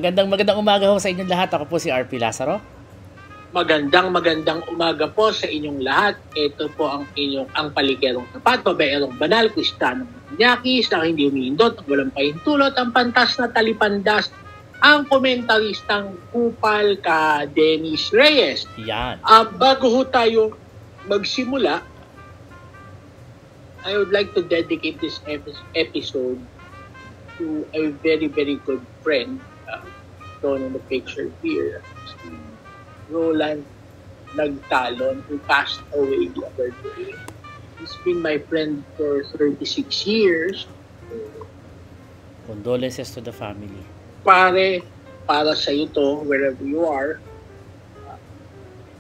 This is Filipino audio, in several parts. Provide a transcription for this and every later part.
magandang umaga ho sa inyong lahat. Ako po si RP Lazaro. Magandang umaga po sa inyong lahat. Ito po ang palikerong tapat, babaerong banal, Kristiyanong Manyakis, na hindi umihindot, ang walang pahintulot, ang pantas na talipandas, ang komentaristang kupal ka Dennis Reyes. Yan. Bago ho tayo magsimula, I would like to dedicate this episode to a very, very good friend, shown in the picture here, si Roland Nagtalon, who passed away the other day. He's been my friend for 36 years. Condolences to the family. Para sa iyo to, wherever you are,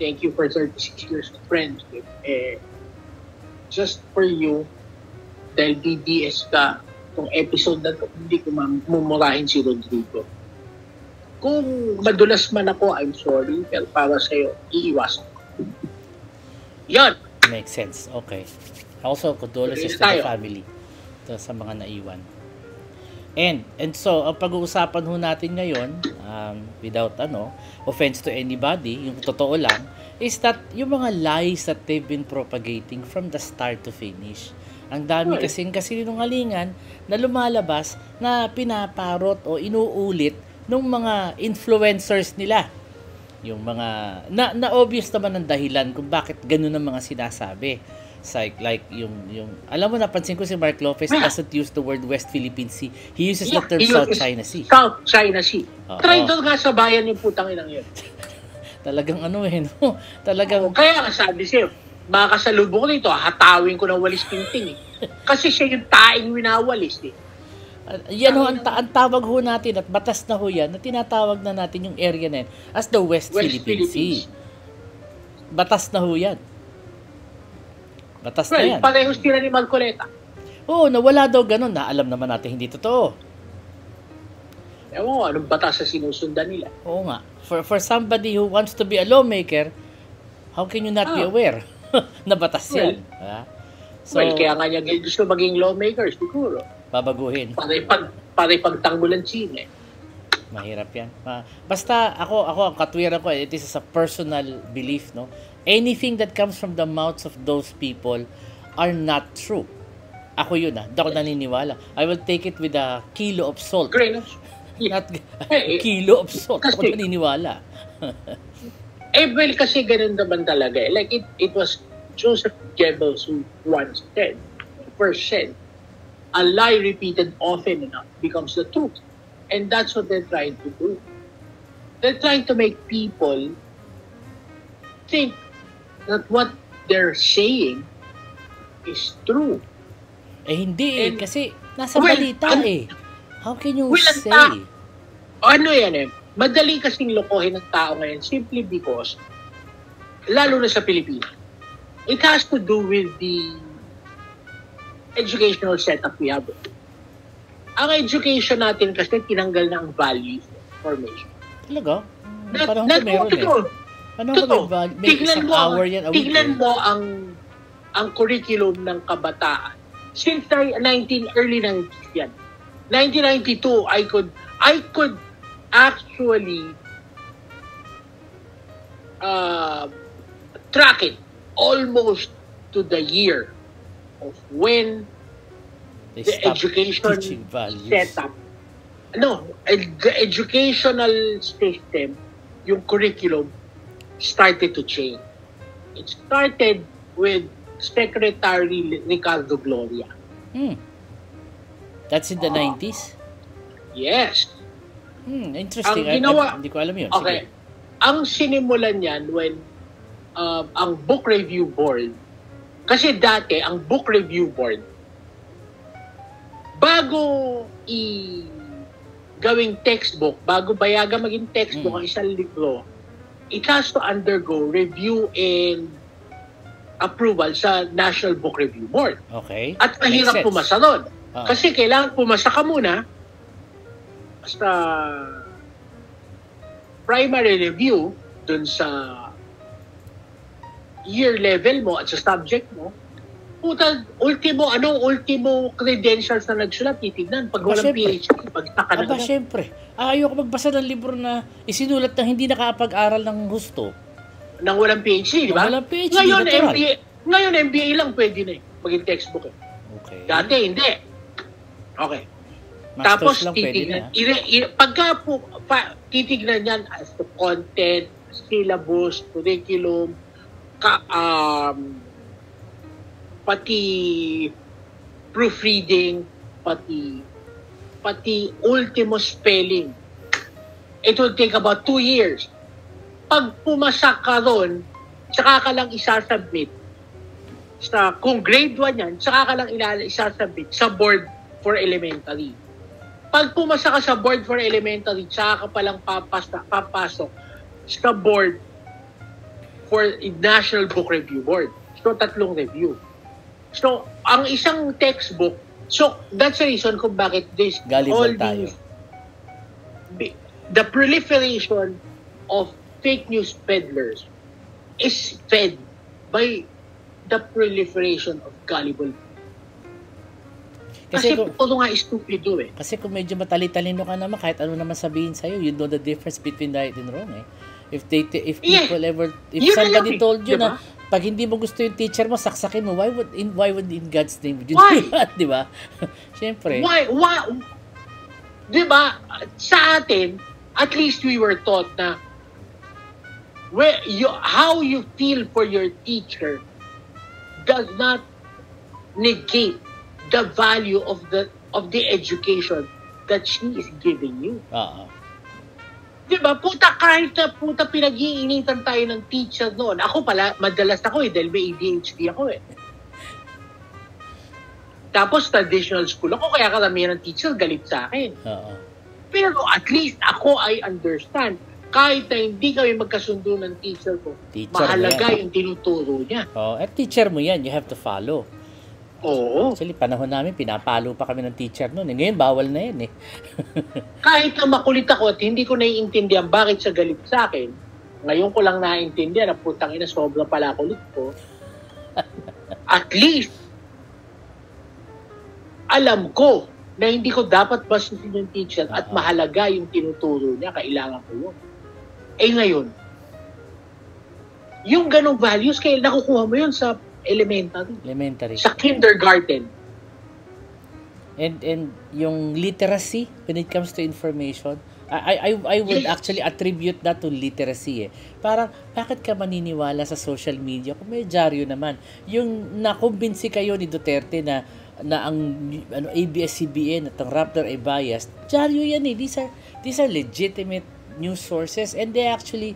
thank you for 36 years of friendship. Just for you, dahil DDS ka, itong episode na ito, hindi ko mumurahin si Rodrigo. Kung madulas man ako, I'm sorry, pero para sa'yo, iiwasan ko. Yan! Makes sense, okay. Also, condolences to the family, to sa mga naiwan. And so, ang pag-uusapan ho natin ngayon, without offense to anybody, yung totoo lang, is that yung mga lies that they've been propagating from the start to finish. Ang dami kasing kasinungalingan na lumalabas na pinaparot o inuulit ng mga influencers nila. Yung mga, na obvious naman ang dahilan kung bakit ganun ang mga sinasabi. Like yung alam mo, napansin ko si Mark Lopez doesn't use the word West Philippine Sea. He uses the term South China Sea. South China Sea. Try doon nga sa bayan yung putang inang yun. Talagang talagang... Kaya nga sabi siya, makasalubong ko nito, hatawin ko ng walis tingting eh. Kasi siya yung taing winawalis eh. Yan ho, ang tawag ho natin at batas na ho yan, na tinatawag na natin yung area na yan as the West Philippine Sea. Batas na ho yan. Batas na yan. Parehos sila ni Marcoleta. Oo, nawala daw ganun. Na alam naman natin hindi totoo. Ewan ko, anong batas sa sinusundan nila? Oo nga. For somebody who wants to be a lawmaker, how can you not be aware na batas yan? So, kaya nga niya gusto maging lawmaker, siguro. Babaguhin. Para pagtanggulan China. Mahirap yan. Basta ako ang katwiran ko, it is a personal belief, no? Anything that comes from the mouths of those people are not true. Ako yun, Hindi ako naniniwala. I will take it with a kilo of salt. Not kilo of salt. Ako naniniwala. Well, kasi ganun naman talaga. Like, it was Joseph Goebbels who once said, a lie repeated often enough becomes the truth. And that's what they're trying to do. They're trying to make people think that what they're saying is true. Hindi kasi nasa balita How can you say? Madali kasing lokohin ng tao ngayon simply because, lalo na sa Pilipinas, it has to do with the educational setup we have. Ang education natin kasi tinanggal na ang values formation. Talaga? Parang meron Tignan mo ang curriculum ng kabataan. Since early 90s yan. 1992, I could actually track it almost to the year of when the education setup, the educational system, yung curriculum started to change. It started with Secretary Ricardo Gloria. That's in the 90s? Yes. Interesting. Hindi ko alam yun. Okay. Sige. Ang sinimulan yan when ang book review board, kasi dati ang book review board, bago gawing textbook, bago bayaga maging textbook ang isang libro, it has to undergo review and approval sa National Book Review Board. Okay. At mahirap pumasa doon. Kasi kailangan pumasa ka muna sa primary review dun sa year level mo at sa subject mo, Puta, ultimo credentials na nagsulat, titignan. Pag walang PhD, pagtaka na. Syempre. Ayoko magbasa ng libro na isinulat na hindi nakapag-aral ng gusto. Nang walang PhD, di ba? Walang PhD, Ngayon, MBA lang pwede na maging textbook eh. Okay. Dati, hindi. Okay. Masters tapos, lang titignan. Pagka titignan yan as to content, syllabus, curriculum, pati proofreading, pati ultimo spelling. It will take about 2 years. Pag pumasa ka ron, saka ka lang isasubmit. Kung grade 1 yan, saka ka lang isasubmit sa board for elementary. Pag pumasa ka sa board for elementary, saka ka palang papasok sa board for National Book Review Board. So, 3 review. So, ang isang textbook, so that's the reason kung bakit the proliferation of fake news peddlers is fed by the proliferation of gullible. Kasi puro nga stupido eh. Kasi kung medyo matali-talino ka naman, kahit ano naman sabihin sa'yo, you know the difference between right and wrong eh. If somebody told you na pag hindi mo gusto yung teacher mo, saksakin mo, why would in God's name would you do that, di ba? Siyempre. Why? Di ba, sa atin, at least we were taught na how you feel for your teacher does not negate the value of the education that she is giving you. Diba? Kahit pinag-iinitan tayo ng teacher noon. Ako pala, madalas ako dahil may ADHD ako eh. Tapos traditional school ako, kaya karamihan ng teacher galit sa akin. Pero at least ako I understand. Kahit na hindi kami magkasundo ng teacher ko, mahalaga yung tinuturo niya. At teacher mo yan, you have to follow. Oo. Actually, panahon namin, pinapalo pa kami ng teacher noon. Ngayon, bawal na yan eh. Kahit na makulit ako at hindi ko naiintindihan bakit siya galit sa akin, ngayon ko lang naiintindihan na putang ina, sobra pala kulit ko. At least, alam ko na hindi ko dapat basusin yung teacher at mahalaga yung tinuturo niya, kailangan ko yun. Ngayon, yung ganong values, kaya nakukuha mo yun sa elementary. Sa kindergarten. And yung literacy when it comes to information, I would actually attribute that to literacy eh. Parang, bakit ka maniniwala sa social media kung may dyaryo naman? Yung nakumbinsi kayo ni Duterte na ang ABS-CBN at ang Rappler ay biased, dyaryo yan eh. These are legitimate news sources and they actually,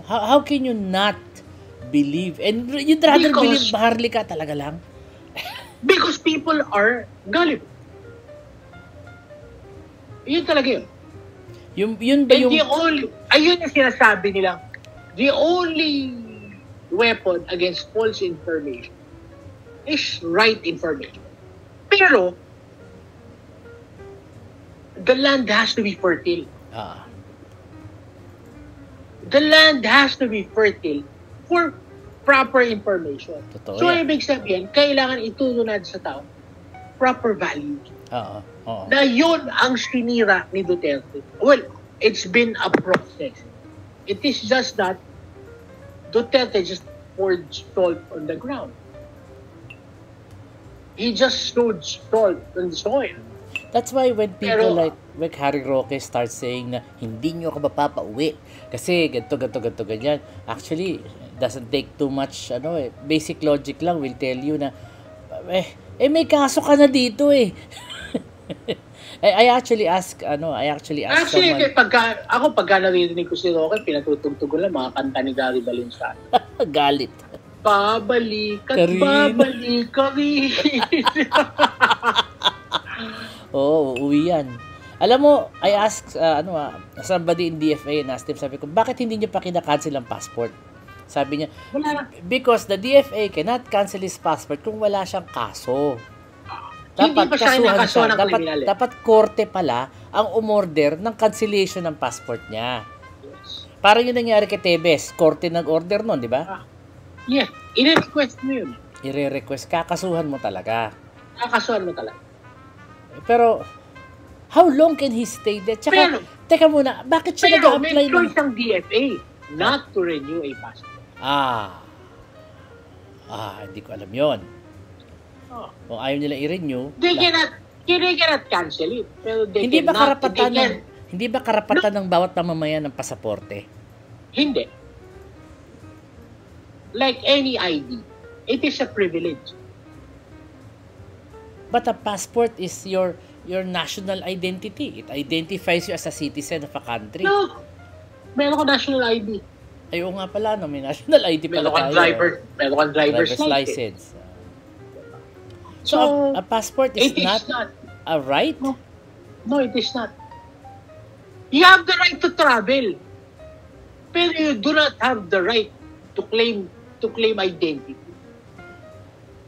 how can you not believe? And you'd rather believe Maharlika talaga lang? Because people are gullible. Yun talaga yun. Yun ba yung... Ayun yung sinasabi nila, the only weapon against false information is right information. Pero, the land has to be fertile. The land has to be fertile for proper information. Totoo, so, ibig sabihin, kailangan ituro natin sa tao proper values. Na yun ang sinira ni Duterte. Well, it's been a process. It is just that Duterte just poured salt on the ground. He just sowed salt on the soil. That's why when people like Harry Roque start saying na hindi nyo ako mapapauwi kasi ganito, ganyan. Actually, doesn't take too much, basic logic lang will tell you na, may kaso ka na dito eh. I actually ask someone. Pagka narinig ko si Roque, pinatutugtog ko lang mga kanta ni Gary Valenciano. Galit. Babalik ka rin. Uwi yan. Alam mo, I asked somebody in DFA and asked him, sabi ko, bakit hindi nyo pa kinakancel ang passport? Sabi niya, because the DFA cannot cancel his passport kung wala siyang kaso. Dapat kasuhan siya. Dapat korte pala ang umorder ng cancellation ng passport niya. Yes. Parang yun nangyari kay Tebes. Korte nag-order nun, di ba? Yeah. I-request mo yun. i-request, kakasuhan mo talaga. Kakasuhan mo talaga. Pero, how long can he stay there? Tsaka, teka muna, bakit siya nag-apply? May choice ng DFA not to renew a passport. Hindi ko alam yon. Kung ayaw nila i-renew, they cannot cancel it. Pero hindi ba karapatan ng bawat mamamayan ng pasaporte? Hindi. Like any ID, it is a privilege. But a passport is your national identity. It identifies you as a citizen of a country. No. Meron ka national ID. Ay, oo nga pala, no? May national ID pala tayo. Meron kang driver's license. So, a passport is not a right? No, it is not. You have the right to travel. Pero you do not have the right to claim identity.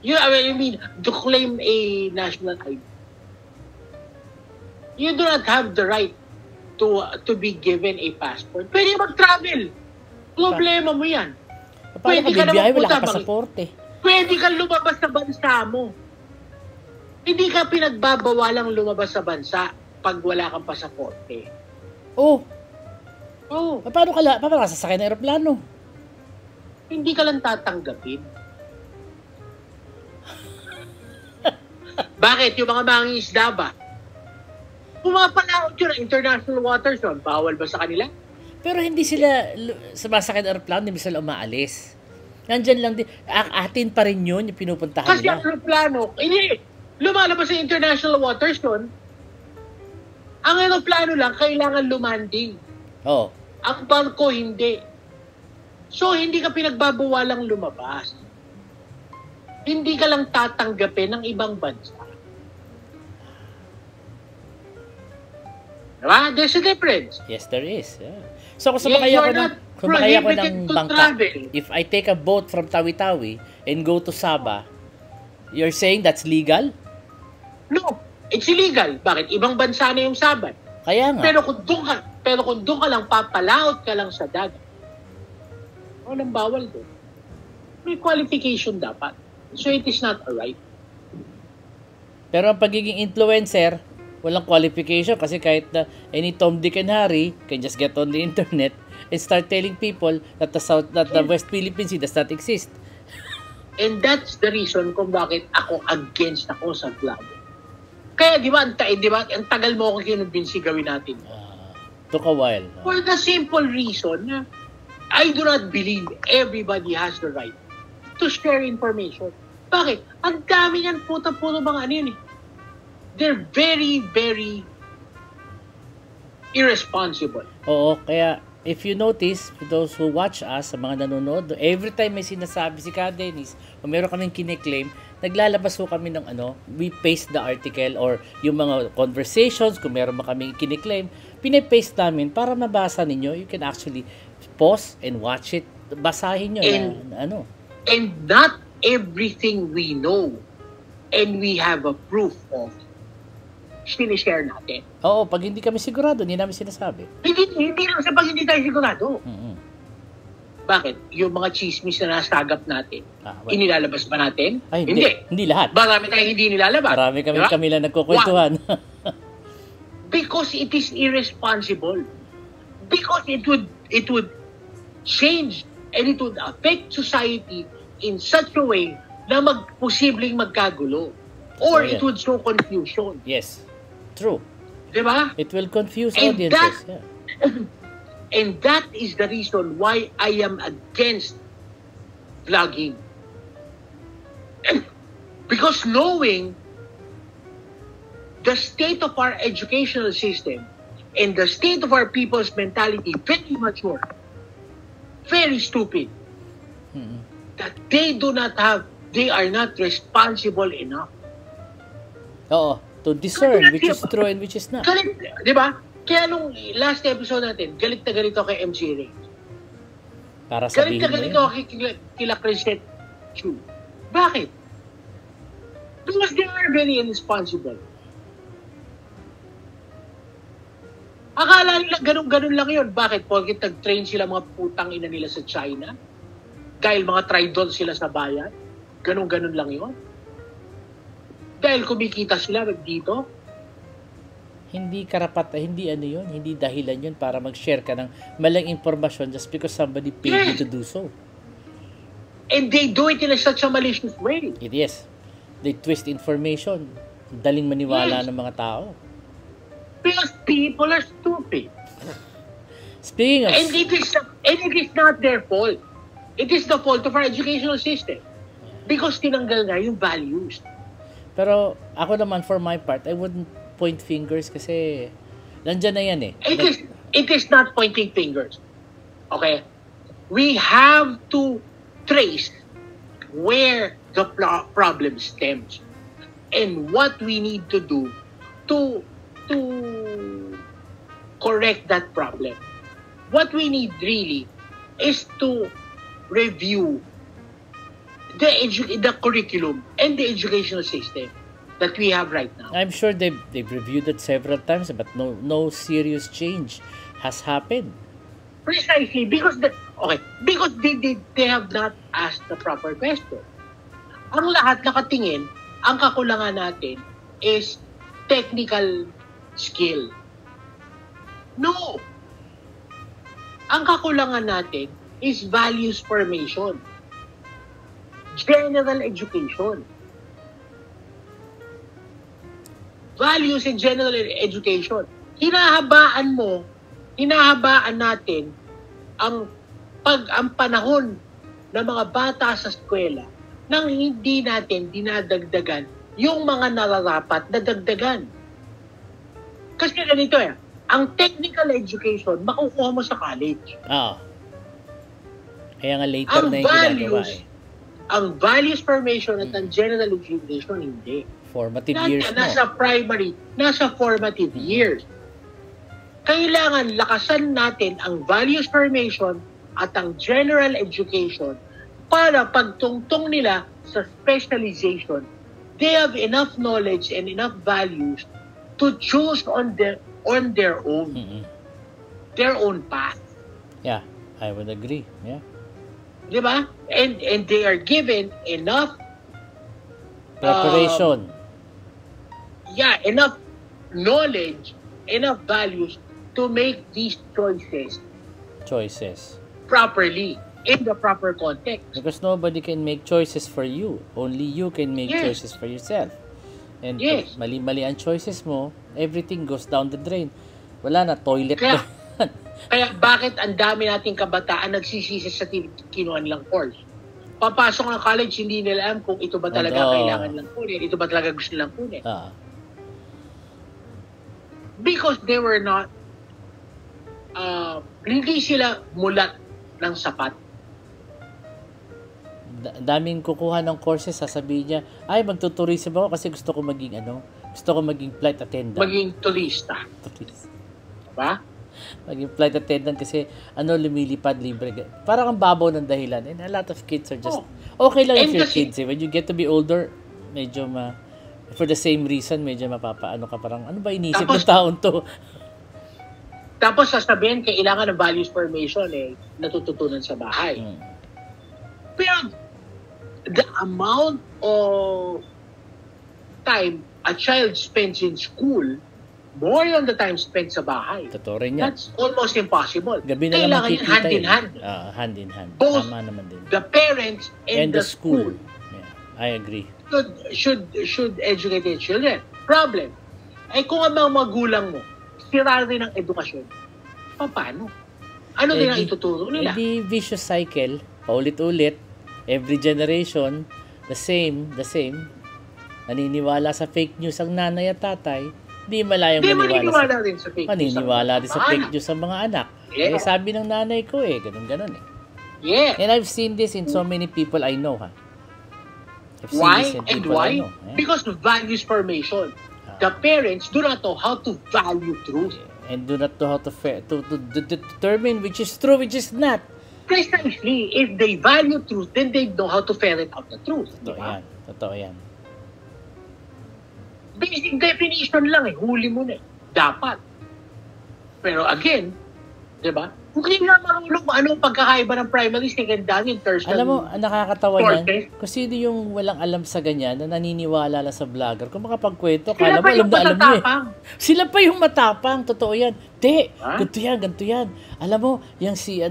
To claim a national ID. You do not have the right to be given a passport. Pwede mag-travel. Problema mo yan. Pwede ka naman wala ka pasaporte. Pwede ka lumabas sa bansa mo. Hindi ka pinagbabawalang lumabas sa bansa pag wala kang pasaporte. Paano ka sasakay ng aeroplano? Hindi ka lang tatanggapin. Bakit? Yung mga mangingisda ba? Pumapalaot yun ang international waters yun. Bawal ba sa kanila? Pero hindi sila sumasakay ng aeroplano, hindi sila umaalis. Nandyan lang din. Atin pa rin yun yung pinupuntahan kasi nila. Kasi aeroplano, hindi. Lumalabas sa international waters yun. Ang aeroplano lang, kailangan lumanding. Ang barko, hindi. So, hindi ka pinagbabawalang lumabas. Hindi ka lang tatanggapin ng ibang bansa. Diba? There's a difference. Yes, there is. Yeah. So, kung sumakay ako ng bangka, if I take a boat from Tawi-Tawi and go to Sabah, you're saying that's legal? No, it's illegal. Bakit? Ibang bansa na yung Sabah. Kaya nga. Pero kung doon ka lang, papalaot ka lang sa dagat, walang bawal doon. May qualification dapat. So it is not a right. Pero ang pagiging influencer, walang qualification kasi kahit na any Tom, Dick, and Harry can just get on the internet and start telling people that the West Philippine Sea does not exist. And that's the reason kung bakit ako against ako sa vlog. Kaya di ba, ang tagal mo akong kinubinsi gawin natin. Took a while. For the simple reason na I do not believe everybody has the right to share information. Bakit? Ang dami yan, puta-puto mga ano yun eh. They're very, very irresponsible. Oo, kaya if you notice, those who watch us, sa mga nanonood, every time may sinasabi si Ka Dennis, o meron kaming kiniklaim, naglalabas po kami ng we paste the article or yung mga conversations, kung meron ba kaming kiniklaim, pinipaste namin para mabasa ninyo. You can actually pause and watch it. Basahin nyo And not everything we know and we have a proof of, sinishare natin. Oo, pag hindi kami sigurado, hindi namin sinasabi. Hindi lang sa pag hindi tayo sigurado. Bakit? Yung mga chismis na nasagap natin, inilalabas ba natin? Ay, hindi lahat. Marami tayong hindi nilalabas. Marami kami lang nagkukwentuhan. Because it is irresponsible. Because it would change and it would affect society in such a way na posibleng magkagulo. Or it would show confusion. Yes. True. Diba? It will confuse audiences. And that is the reason why I am against vlogging. Because knowing the state of our educational system and the state of our people's mentality, very mature, very stupid, that they are not responsible enough. Oo, to discern which is true and which is not. Galit, di ba? Kaya nung last episode natin, galit na galit ako kay MC Ray. Para sabihin mo galit na galit ako kila Chrisette Chu. Bakit? Because they are very irresponsible. Akala nila ganun lang yun. Bakit? Porque nag-train sila mga putang ina nila sa China? Dahil mga tridol sila sa bayan? Ganun-ganun lang yun. Dahil kumikita sila dito. Hindi karapat, hindi ano yun, hindi dahilan yun para mag-share ka ng maling impormasyon just because somebody paid you to do so. And they do it in such a malicious way. It is. They twist information. Daling maniwala ng mga tao. Because people are stupid. Speaking of... And it is not their fault. It is the fault of our educational system. Because tinanggal nga yung values. Pero ako naman, for my part, I wouldn't point fingers kasi nandyan na yan eh. It is not pointing fingers. Okay? We have to trace where the problem stems and what we need to do to correct that problem. What we need really is to review the curriculum and the educational system that we have right now. I'm sure they've reviewed it several times, but no serious change has happened. Precisely because they have not asked the proper question. Ang lahat nakatingin, ang kakulangan natin is technical skill. No. Ang kakulangan natin is values formation. General education. Values and general education. Hinahabaan natin ang panahon ng mga bata sa eskwela nang hindi natin dinadagdagan yung mga nararapat na dagdagan. Kasi ganito ang technical education makukuha mo sa college. Kaya nga later na yung ginagawa Ang values formation at ang general education hindi. Formative years mo. Nasa formative years. Kailangan lakasan natin ang values formation at ang general education para pagtungtong nila sa specialization, they have enough knowledge and enough values to choose on their own. Their own path. Yeah, I would agree. Yeah. Diba? And they are given enough preparation. Enough knowledge, enough values to make these choices properly in the proper context. Because nobody can make choices for you. Only you can make choices for yourself. And mali-mali ang choices mo, everything goes down the drain. Wala na, toilet na. Kaya bakit ang dami nating kabataan nagsisisi sa kinuha nilang course? Papasok ng college, hindi nila alam kung ito ba talaga kailangan lang kunin, ito ba talaga gusto nilang kunin. Because they were not, hindi sila mulat ng sapat. Daming kukuha ng courses, sasabihin niya, ay magtutourism ako kasi gusto ko maging flight attendant. Maging turista. Diba? Maging flight attendant kasi lumilipad libre. Parang ang babaw ng dahilan. And a lot of kids are just, okay lang if you're kids. When you get to be older, medyo for the same reason, medyo mapapaano ka parang, ano ba inisip ng taon to? Tapos sasabihin, kailangan ng values formation natututunan sa bahay. Pero, the amount of time a child spends in school, more than the time spent sa bahay. Totoo rin yan. That's almost impossible. Gabi na lang makikita hand in hand. Hand in hand. Both tama naman din. The parents and the school. Yeah, I agree. Should educate their children. Problem. Kung ang mga magulang mo, sira rin ang edukasyon, paano? Ano din ang ituturo nila? Hindi vicious cycle, paulit-ulit, every generation, the same, naniniwala sa fake news ang nanay at tatay, di malayang maniniwala din sa fake news. Maniniwala din sa fake news ang mga anak. Yeah. Sabi ng nanay ko ganun Yeah. And I've seen this in so many people I know, Why? And why? Because of values formation. The parents do not know how to value truth. And do not know how to determine which is true, which is not. Precisely. If they value truth, then they know how to ferret out the truth. Totoo yan. Basic definition lang huli mo na dapat. Pero again, di ba? Hindi nga marunong kung ano ang pagkakaiba ng primary, secondary, tertiary. Alam mo, ang nakakatawa niyan, kung sino yung walang alam sa ganyan, na naniniwala lang sa vlogger, kung makapagkwento, kala mo alam na alam niya Sila pa yung matapang, totoo yan. Ganito yan. Alam mo, yung si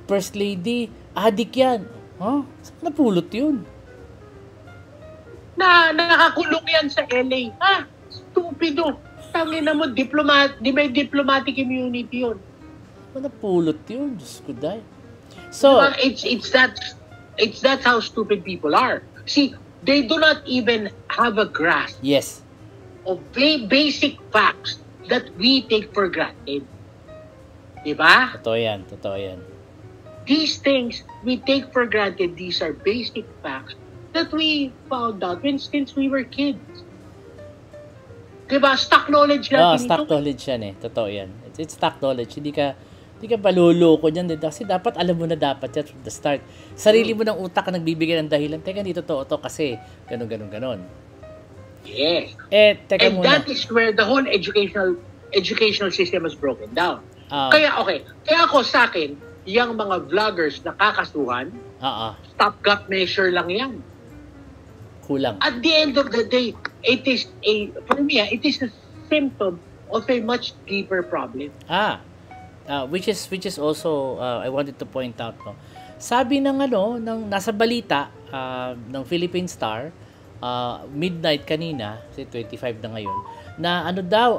First Lady, adik yan. Saan napulot yun? Nakakulong yan sa LA. Stupido. Tangina mo, may diplomatic immunity yun. Napulot yun, Diyos ko dahil. So, it's that how stupid people are. See, they do not even have a grasp of basic facts that we take for granted. Diba? Totoo yan. These things we take for granted, these are basic facts that we found out since we were kids. Diba? Stock knowledge natin. Stock knowledge yan eh. Totoo yan. It's stock knowledge. Hindi ka paluloko dyan. Kasi dapat alam mo na dapat yan from the start. Sarili mo ng utak na nagbibigay ng dahilan. Teka, hindi totoo to kasi ganon. Yes. Teka and muna. That is where the whole educational system is broken down. Kaya ako sa akin, yung mga vloggers na kakasuhan, stopgap measure lang yan. Kulang. At the end of the day, for me, it is a symptom of a much deeper problem. Which is also I wanted to point out, no. Sabi ng nasa balita ng Philippine Star midnight kanina, kasi 25 na ngayon, na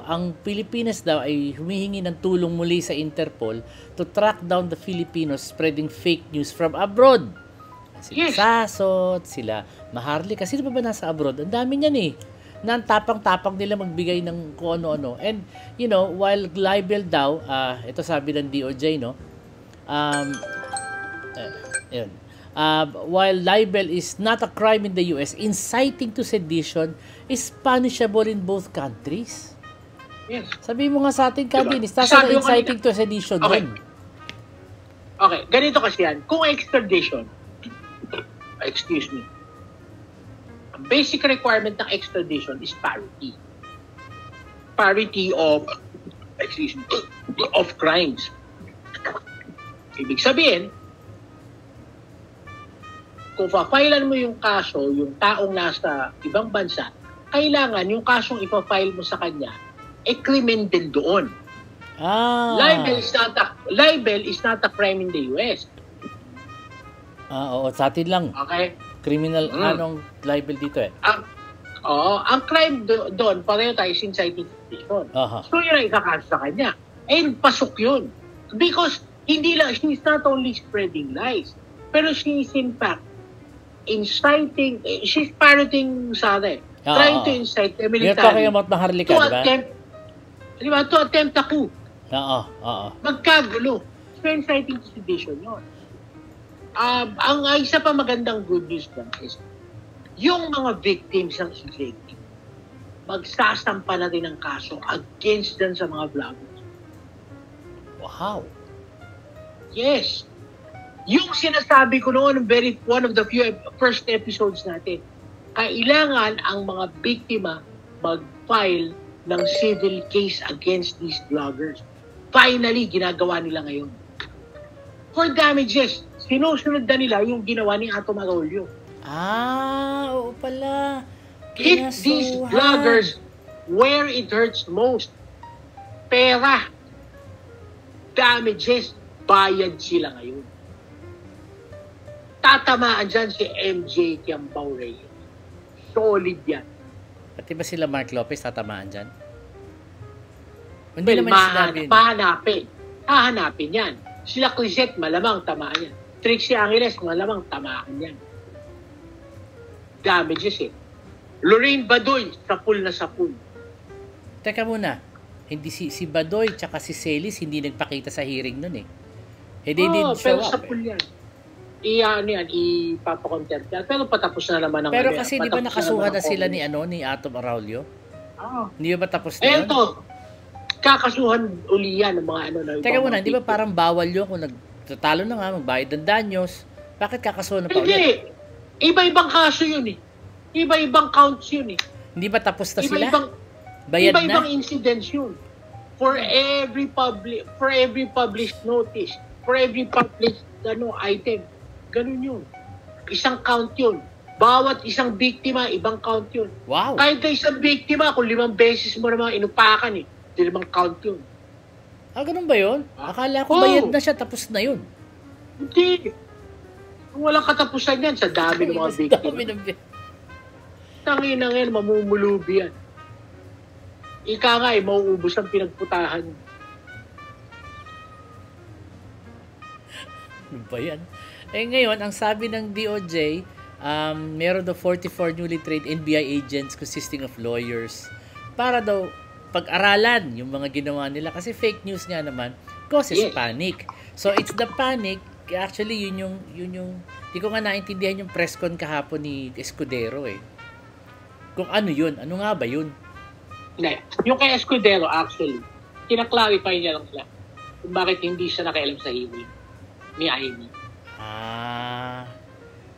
ang Pilipinas daw ay humihingi ng tulong muli sa Interpol to track down the Filipinos spreading fake news from abroad. Sila Sasot, sila Maharli, kasi ba nasa abroad? Ang dami niyan eh. Na tapang-tapang nila magbigay ng kung ano-ano. And, while libel daw, ito sabi ng DOJ, no? While libel is not a crime in the US, inciting to sedition is punishable in both countries. Yes. Sabi mo nga sa atin, Kadinis, tasa na inciting to sedition dun. Okay, ganito kasi yan. Kung extradition, excuse me, basic requirement ng extradition is parity. Parity of crimes. Ibig sabihin, kung pa-filean mo yung kaso, yung taong nasa ibang bansa, kailangan yung kasong ipa-file mo sa kanya, krimen din doon. Libel is not a crime in the US. Oo, sa atin lang. Okay? Criminal, anong libel dito eh? Ang crime doon, pareho tayo is inciting sedition. So yun ang ikakaso sa kanya. And pasok yun. Because she's not only spreading lies, pero she is in fact inciting, she's parroting trying to incite the military. You're talking about Maharlika, diba? To attempt a coup. Magkagulo. So inciting sedition yun. Ang isa pa magandang good news lang is yung mga victims ng EJK, magsasampa na rin ng kaso against them sa mga vloggers. Wow! Yes! Yung sinasabi ko noon, one of the few first episodes natin, kailangan ang mga biktima mag-file ng civil case against these vloggers. Finally, ginagawa nila ngayon. For damages, sinusunod na nila yung ginawa ni Ato Marolio. Oo pala. Hit these vloggers where it hurts most. Pera. Damages. Bayad sila ngayon. Tatamaan dyan si MJ Kiambao Reyes. Solid yan. Pati ba sila Mark Lopez tatamaan dyan? Hindi naman sinabi yun. Hahanapin yan. Sila Clisette, malamang tamaan yan. Trixie Angeles, malamang tamaan yan. Damages eh. Lorraine Badoy, sapul na sapul. Teka muna, hindi si Badoy tsaka si Celis hindi nagpakita sa hearing nun eh. They did show up. Sapul yan. Ipapakontent yan. Pero patapos na naman ang pero kasi di ba nakasuhan na sila ni Ato Marolio? Hindi ba tapos na yun? Eto, kakasuhan uli yan ng mga Teka muna, di ba parang bawal yun kung nagtatalo na nga, magbayad ng danyos, bakit kakasuhan na pa ulit? Hindi. Iba-ibang kaso yun eh. Iba-ibang counts yun eh. Hindi ba tapos na sila? Bayad na? Iba-ibang incidents yun. For every published notice, for every published item, ganun yun. Isang count yun. Bawat isang biktima, ibang count yun. Wow. Kahit na isang biktima, kung 5 beses mo naman inupakan hindi 5 count yun. Ganun ba yun? Akala ko bayad na siya, tapos na yun. Hindi. Kung walang katapusan yan, sa dami ng mga biktima. Tangin na ngayon, mamumulubi yan. Ika nga mauubos ang pinagputahan. Ano ba yan? Ngayon, ang sabi ng DOJ, meron daw 44 newly trained NBI agents consisting of lawyers para daw pag-aralan yung mga ginawa nila kasi fake news nga naman causes panic. So it's the panic, actually yun yung di ko nga naintindihan yung press con kahapon ni Escudero kung ano yun, ano nga ba yun? Yung kay Escudero actually kinaklarify niya lang sila kung bakit hindi siya nakialam sa hearing ni Amy.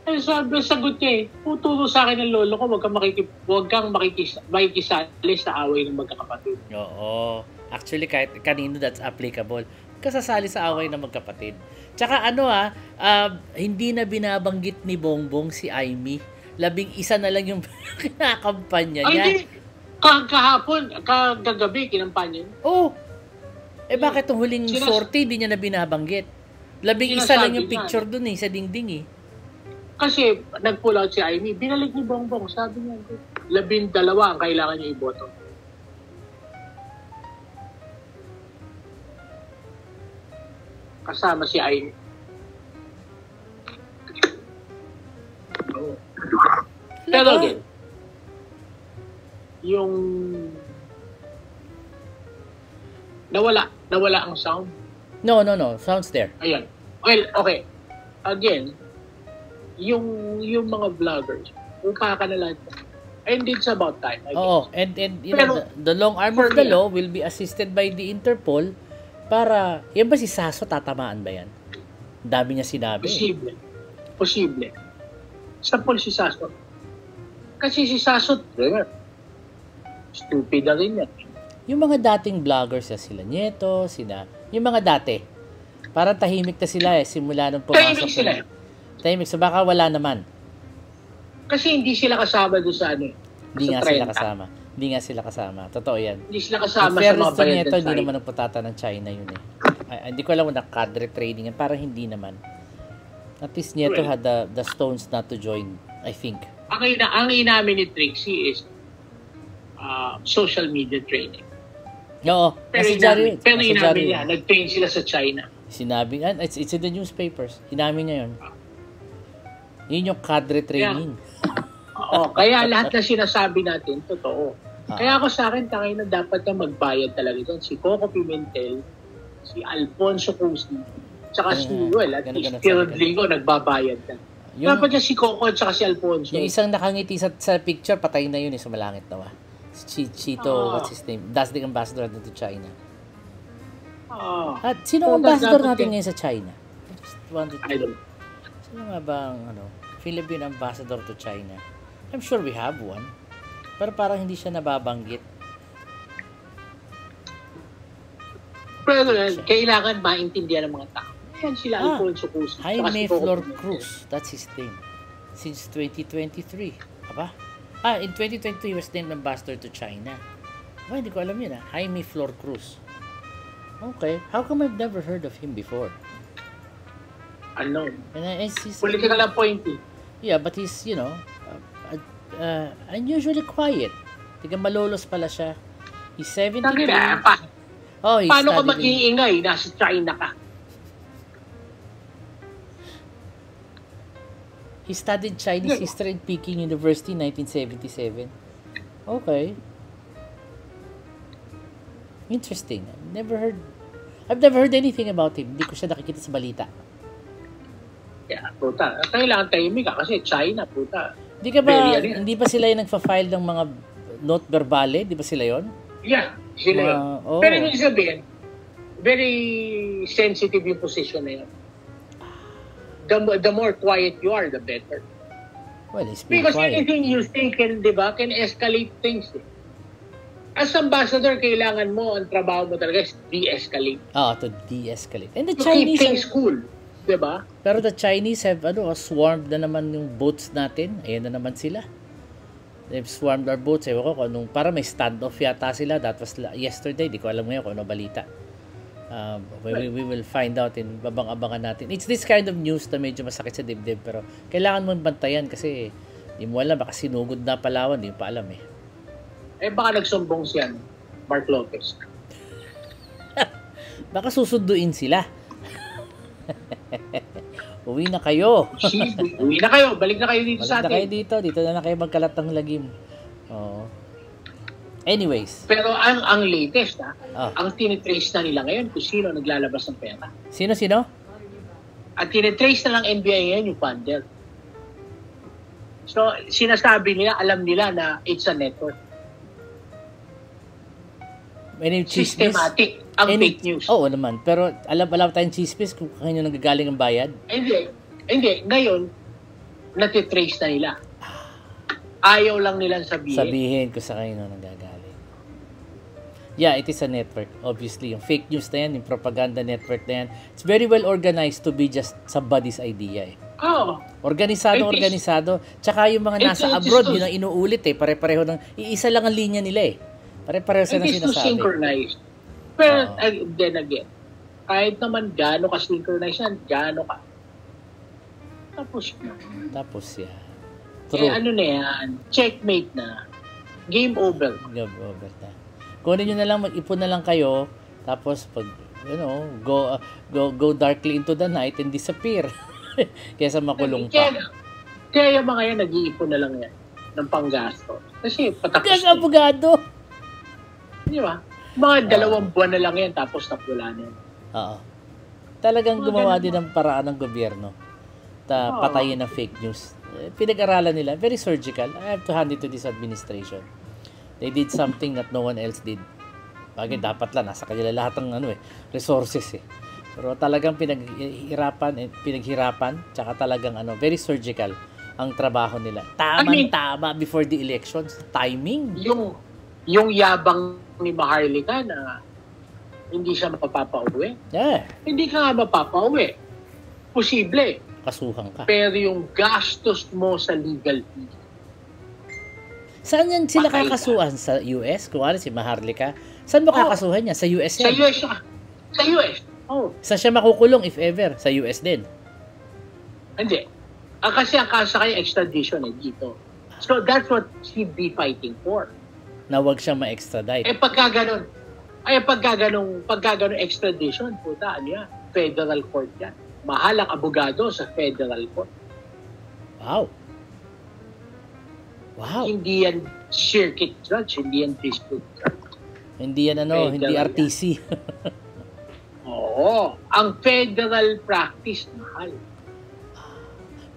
Sagot niya tuturo sa akin ng lolo ko, huwag kang makikisali sa away ng magkakapatid. Oo. Actually, kahit kanino that's applicable. Kasasali sa away ng magkapatid. Tsaka hindi na binabanggit ni Bongbong si Amy. 11 na lang yung kinakampanya niya. Hindi. Kahapon, kagabi, kinampanya niya. Oo. Bakit yung huling 40, hindi niya na binabanggit? 11 lang yung picture dun sa dingding Kasi nag-pull out si Amy, binalik ni Bongbong, sabi niya, 12 ang kailangan niya iboto. Kasama si Amy. Pero again, yung nawala ang sound. No. Sounds there. Ayan. Well, okay. Again, yung mga vloggers, upaka na lahat. And it's about time. Oo. And the long arm of the law will be assisted by the Interpol para, yan ba si Sasso, tatamaan ba yan? Dami niya sinabi. Posible. Sa Paul si Sasso. Kasi si Sasso, stupid na rin yan. Yung mga dating vloggers sila Nieto, yung mga dati, parang tahimik na sila simula nung pumasok. Tahimik sila. Tahimik, so baka wala naman. Kasi hindi sila kasama doon sa Hindi nga sila kasama. Totoo yan. Hindi sila kasama sa mga bayan Nieto, hindi naman nagputata ng China yun hindi ko alam kung nakadre trading yan. Parang hindi naman. At least Nieto had the stones not to join, I think. Ang inamin ni Trixie is social media training. Oo. Pero inamin niya, nag-train sila sa China. Sinabi, it's in the newspapers. Inamin niya yun. Yun yung cadre training. Oo, kaya lahat na sinasabi natin, totoo. Kaya ako sa akin, tangay na dapat na magbayad talaga doon. Si Coco Pimentel, si Alfonso Cruz, tsaka si Rodrigo, nagbabayad na. Dapat niya si Coco at saka si Alfonso. Yung isang nakangiti sa picture, patay na yun sa malangit na Chito, what's his name? That's the ambassador natin to China. At sino ang ambassador natin ngayon sa China? I don't know. Sino nga ba ang Philippine ambassador to China? I'm sure we have one. Pero parang hindi siya nababanggit. Pero kailangan maintindihan ng mga tao. Yan sila Alfonso Cruz. Jaime Flor Cruz. That's his name. Since 2023. Aba? In 2022, he was named ambassador to China. Hindi ko alam yun Jaime Flor Cruz. Okay. How come I've never heard of him before? Unknown. He's political appointee. Yeah, but he's, unusually quiet. Tiga malolos pala siya. He's 72. Paano ka mag-iingay? Nasa China ka. He studied Chinese history at Peking University in 1977. Okay. Interesting. I've never heard anything about him. Hindi ko siya nakikita sa balita. Yeah, puta. Kailangan tahimik ka kasi China, puta. Hindi pa sila yung nagfa-file ng mga note verbale? Di ba sila yon? Yeah, sila yun. Pero yung sabihin, very sensitive yung position na yun. The more quiet you are, the better. Well, he's been Because quiet. anything you say can escalate things. As ambassador, kailangan mo, ang trabaho mo talaga is de-escalate. To de-escalate. And the To Chinese... keep things cool. Diba? Pero the Chinese have, swarmed na naman yung boats natin. Ayan na naman sila. They've swarmed our boats. Ewan ko kung para may standoff yata sila. That was yesterday. Di ko alam ngayon kung ano balita. We will find out in babang-abangan natin. It's this kind of news na medyo masakit sa dibdib. Pero kailangan mo bantayan kasi di mo alam. Baka sinugod na Palawan. Di mo pa alam eh. Baka nagsumbong siya, Mark Lopez. Baka susunduin sila. Uwi na kayo. Uwi na kayo. Balik na kayo dito sa atin. Balik na kayo dito. Dito na lang kayo magkalat ng lagim. Oo. Anyways. Pero ang latest, ang tinitrace na nila ngayon kung sino naglalabas ng pera. Sino? Ang tinitrace na ng NBA ngayon yung funder. So, sinasabi nila, alam nila na it's a network. Systematic ang fake news. Oo naman. Pero alam tayong chismis kung kanino nanggagaling ang bayad? Hindi. Ngayon, natitrace na nila. Ayaw lang nilang sabihin kung sa kanino nanggagaling. Yeah, it is a network. Obviously, yung fake news na yan, yung propaganda network na yan, it's very well organized to be just somebody's idea eh. Oh. Organisado. Tsaka yung mga nasa abroad, yun ang inuulit eh. Pare-pareho iisa lang ang linya nila eh. Pare-pareho sila sinasabi. It is synchronized. Pero then again, kahit naman gaano ka-synchronize yan, gaano ka. Tapos yan. True. Ano na yan, checkmate na. Game over. Game over na. Kunin nyo na lang, mag-ipon na lang kayo, tapos pag, go darkly into the night and disappear. Kaysa makulong pa. Kaya yung mga yan, nag-iipon na lang yan ng panggasto. Kasi patapos. Kasi abogado. Di ba? Mga 2 buwan na lang yan, tapos napula na yan. Oo. Talagang gumawa din ng paraan ng gobyerno. Patayin ng fake news. Pinag-aralan nila. Very surgical. I have to hand it to this administration. They did something that no one else did. Bagay, dapat lang. Nasa kanila lahat ng resources eh. Pero talagang pinaghirapan. Tsaka talagang very surgical ang trabaho nila. Tama before the elections. Timing. Yung yabang ni Maharlika na hindi siya mapapauwi. Yeah. Hindi ka nga mapapauwi. Posible. Kasuhan ka. Pero yung gastos mo sa legal fee. Saan yan sila kakasuhan? Sa US? Kung ano si Maharlika? Saan mo kakasuhan niya? Sa US yan? Sa US. Oh. Saan siya makukulong if ever? Sa US din? Hindi. Kasi ang kaso kanya extradition dito. So that's what he'd be fighting for. Na wag siya ma-extradite. Pagka ganun extradition, puta, yan? Federal court yan. Mahal ang abogado sa federal court. Wow. Hindi yan circuit judge, hindi yan district judge. Hindi yan hindi RTC. Oo. Ang federal practice, mahal.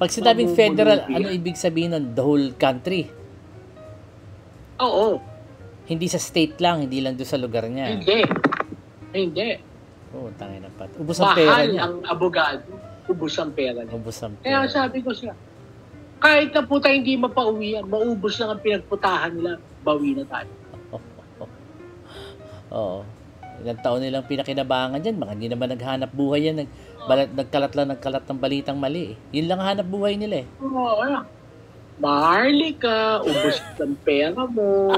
Pag sinabing federal, ano ibig sabihin nun? The whole country? Oo. Hindi sa state lang, hindi lang doon sa lugar niya. Hindi. Tangina pa. Ubus ang pera niya. Mahal ang abogado. Ubus ang pera niya. Ubus ang pera. Kaya sabi ko siya, kahit na puta hindi mapauwi yan, maubos lang ang pinagputahan nila, bawi na tayo. Oo. Ilang taon nilang pinakinabangan dyan. Baka hindi naman naghanap buhay yan. Nagkalat ng balitang mali eh. Yun lang hanap buhay nila eh. Oo, Maharlika, ubos ang pera mo.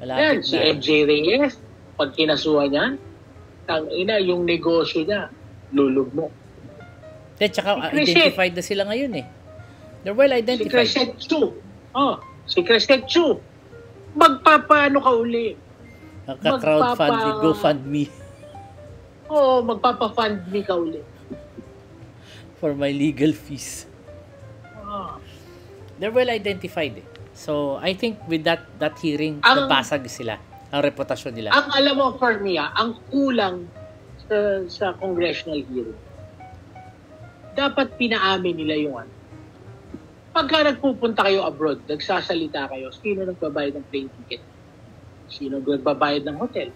Yan, si MJ Reyes, pag kinasuhan niyan, yung negosyo niya, lulubmo. Tsaka identified na sila ngayon eh. They're well identified. Si Crescent Chu. Magpapaano ka uli? Magka-crowdfunding, GoFundMe. Oo, magpapa-fund me ka uli. For my legal fees. They're well identified eh. So, I think with that hearing, nabasag sila. Ang reputasyon nila. Ang alam mo, for me, ang kulang sa congressional hearing, dapat pinaamin nila yung Pagka nagpupunta kayo abroad, nagsasalita kayo, sino nagbabayad ng plane ticket? Sino nagbabayad ng hotel?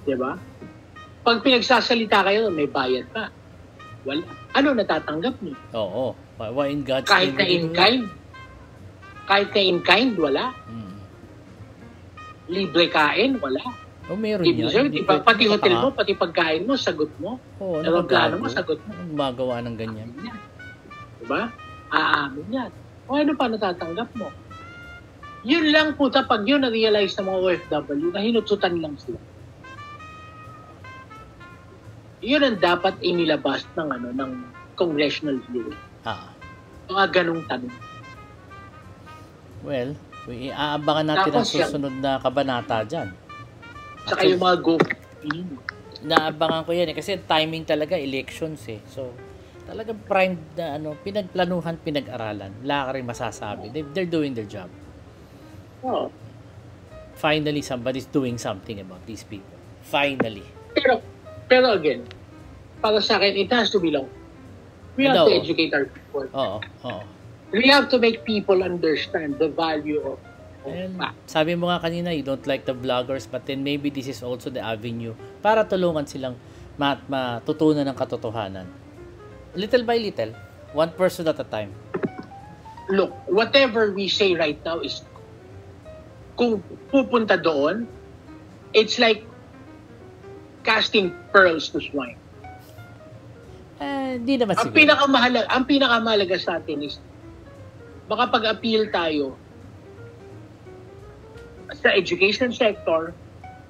Diba? Pag pinagsasalita kayo, may bayad pa. Wala. Ano natatanggap niyo? Oo. Why in God's kahit na in kind. Kahit na in kind, wala. Libre kain, wala. Meron Ibig yan. sabihin, pati hotel mo, pati pagkain mo, sagot mo. Oo, Aeroplano mo, sagot mo. Anong magawa ng ganyan? Diba? Aamin yan. O ano pa natatanggap mo? Yun lang po, pag yun na-realize ng mga OFW na hinutsutan lang sila. Yun ang dapat inilabas ng congressional hearing. Mga ganong tanong. Well, aabangan natin ang susunod na kabanata dyan. Saka yung mga go. Naabangan ko yan kasi timing talaga, elections eh. So, talagang primed na pinagplanuhan, pinag-aralan. Wala ka rin masasabi. They're doing their job. Oh. Finally, somebody's doing something about these people. Finally. Pero again, para sa akin, it has to be long. We have to educate our people. Oo. We have to make people understand the value of sabi mo nga kanina, you don't like the vloggers, but then maybe this is also the avenue para tulungan silang matutunan ng katotohanan. Little by little, one person at a time. Look, whatever we say right now is kung pupunta doon, it's like casting pearls to swine. Hindi naman siguro. Ang pinakamahalaga sa atin is makapag-appeal tayo sa education sector,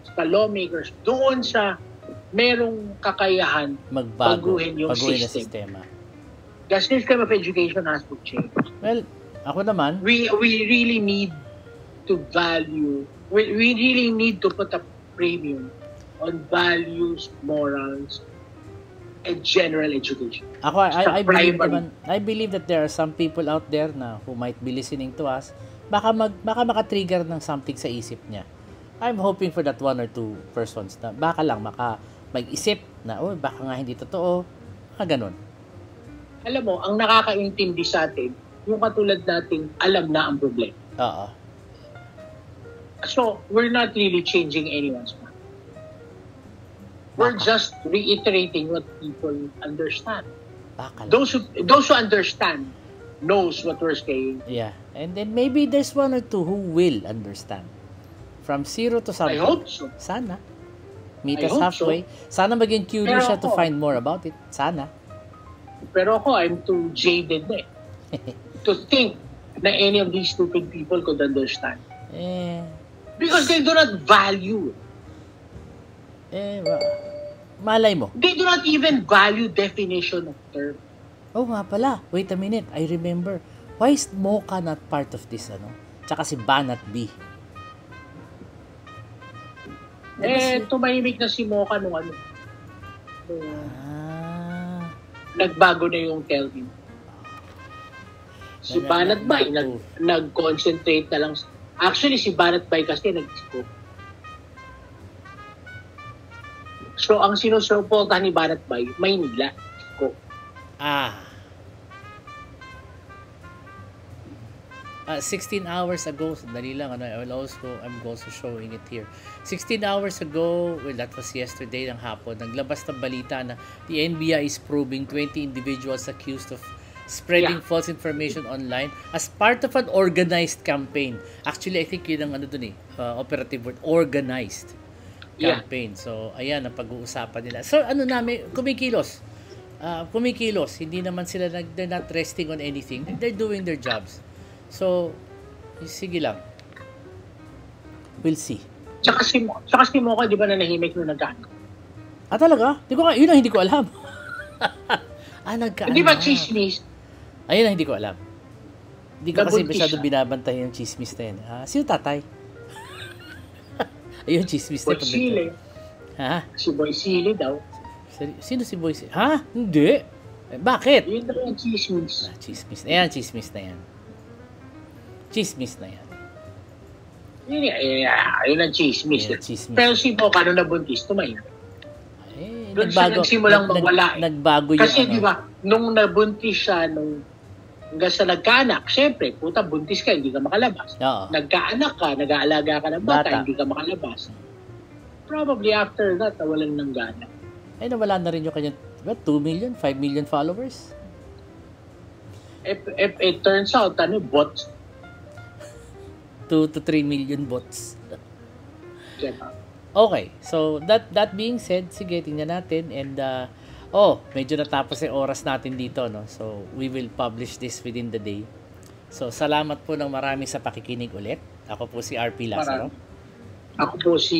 sa lawmakers, doon sa merong kakayahan baguhin yung system. The system of education has to change. Well, ako naman, we really need to value, we really need to put a premium on values, morals, and general education. Ako, I believe that there are some people out there na who might be listening to us, baka maka-trigger ng something sa isip niya. I'm hoping for that one or two persons na baka lang mag-isip na, baka nga hindi totoo, ganun. Alam mo, ang nakakaintindi sa atin, yung katulad nating alam na ang problema. Oo. So, we're not really changing anyone's mind. We're just reiterating what people understand. Those who understand knows what we're saying. Yeah. And then maybe there's one or two who will understand. From zero to something. I hope so. Sana. Meet us halfway. So. Sana maging curious siya to find more about it. Sana. Pero ako, I'm too jaded na to think na any of these stupid people could understand. Because they do not value. Malay mo. They do not even value definition of term. Oh, nga pala. Wait a minute. I remember. Why is Mocha not part of this, Tsaka si Banat B. Tumahimik na si Mocha nung nagbago na yung Kelvin. Si Banat Bay, nag-concentrate na lang. Actually, si Banat Bay kasi nag-scope. So, ang sinusuportahan ni Banat Bay, Maynila. Scope. 16 hours ago, sandali lang, I'm also showing it here. 16 hours ago, well, that was yesterday ng hapon, naglabas ng balita na the NBI is probing 20 individuals accused of spreading false information online as part of an organized campaign. Actually, I think yun ang operative word, organized campaign. So, ayan ang pag-uusapan nila. So, kumikilos. Hindi naman sila, they're not resting on anything. They're doing their jobs. So, sige lang. We'll see. Tsaka si Mocha, di ba nanahimik nung nagkaanak? Talaga? Yun ang hindi ko alam. Nagkaanak. Di ba chismis? Ayun ang hindi ko alam. Hindi ko kasi masyado binabantay yung chismis na yun. Sino tatay? Ayun, chismis na. Boy Sili. Si Boy Sili daw. Sino si Boy Sili? Hindi. Bakit? Yun daw yung chismis. Chismis na yan, chismis na yan. Chismis na yan. Yun ang chismis. Pero si Mocha, nung nabuntis, tumayo. Doon siya nagsimulang mawala. Nagbago yung kasi di ba, nung nabuntis siya, hanggang sa nagkaanak, syempre, buntis ka, hindi ka makalabas. Oo. Nagkaanak ka, nag-aalaga ka ng bata, hindi ka makalabas. Probably after that, nawalan ng gana. Nawala na rin yung kanyang 2 million, 5 million followers. It turns out, bots. 2 to 3 million votes. Diba? Okay, so that being said, sige, tingnan natin. And, medyo natapos yung oras natin dito, no? So, we will publish this within the day. So, salamat po ng marami sa pakikinig ulit. Ako po si RP Lazaro. Ako po si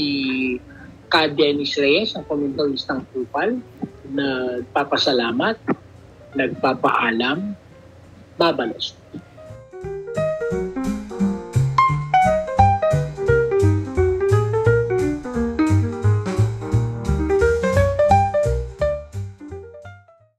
Ka Dennis Reyes, ang komentaristang kupal, nagpapasalamat, nagpapaalam, babalos.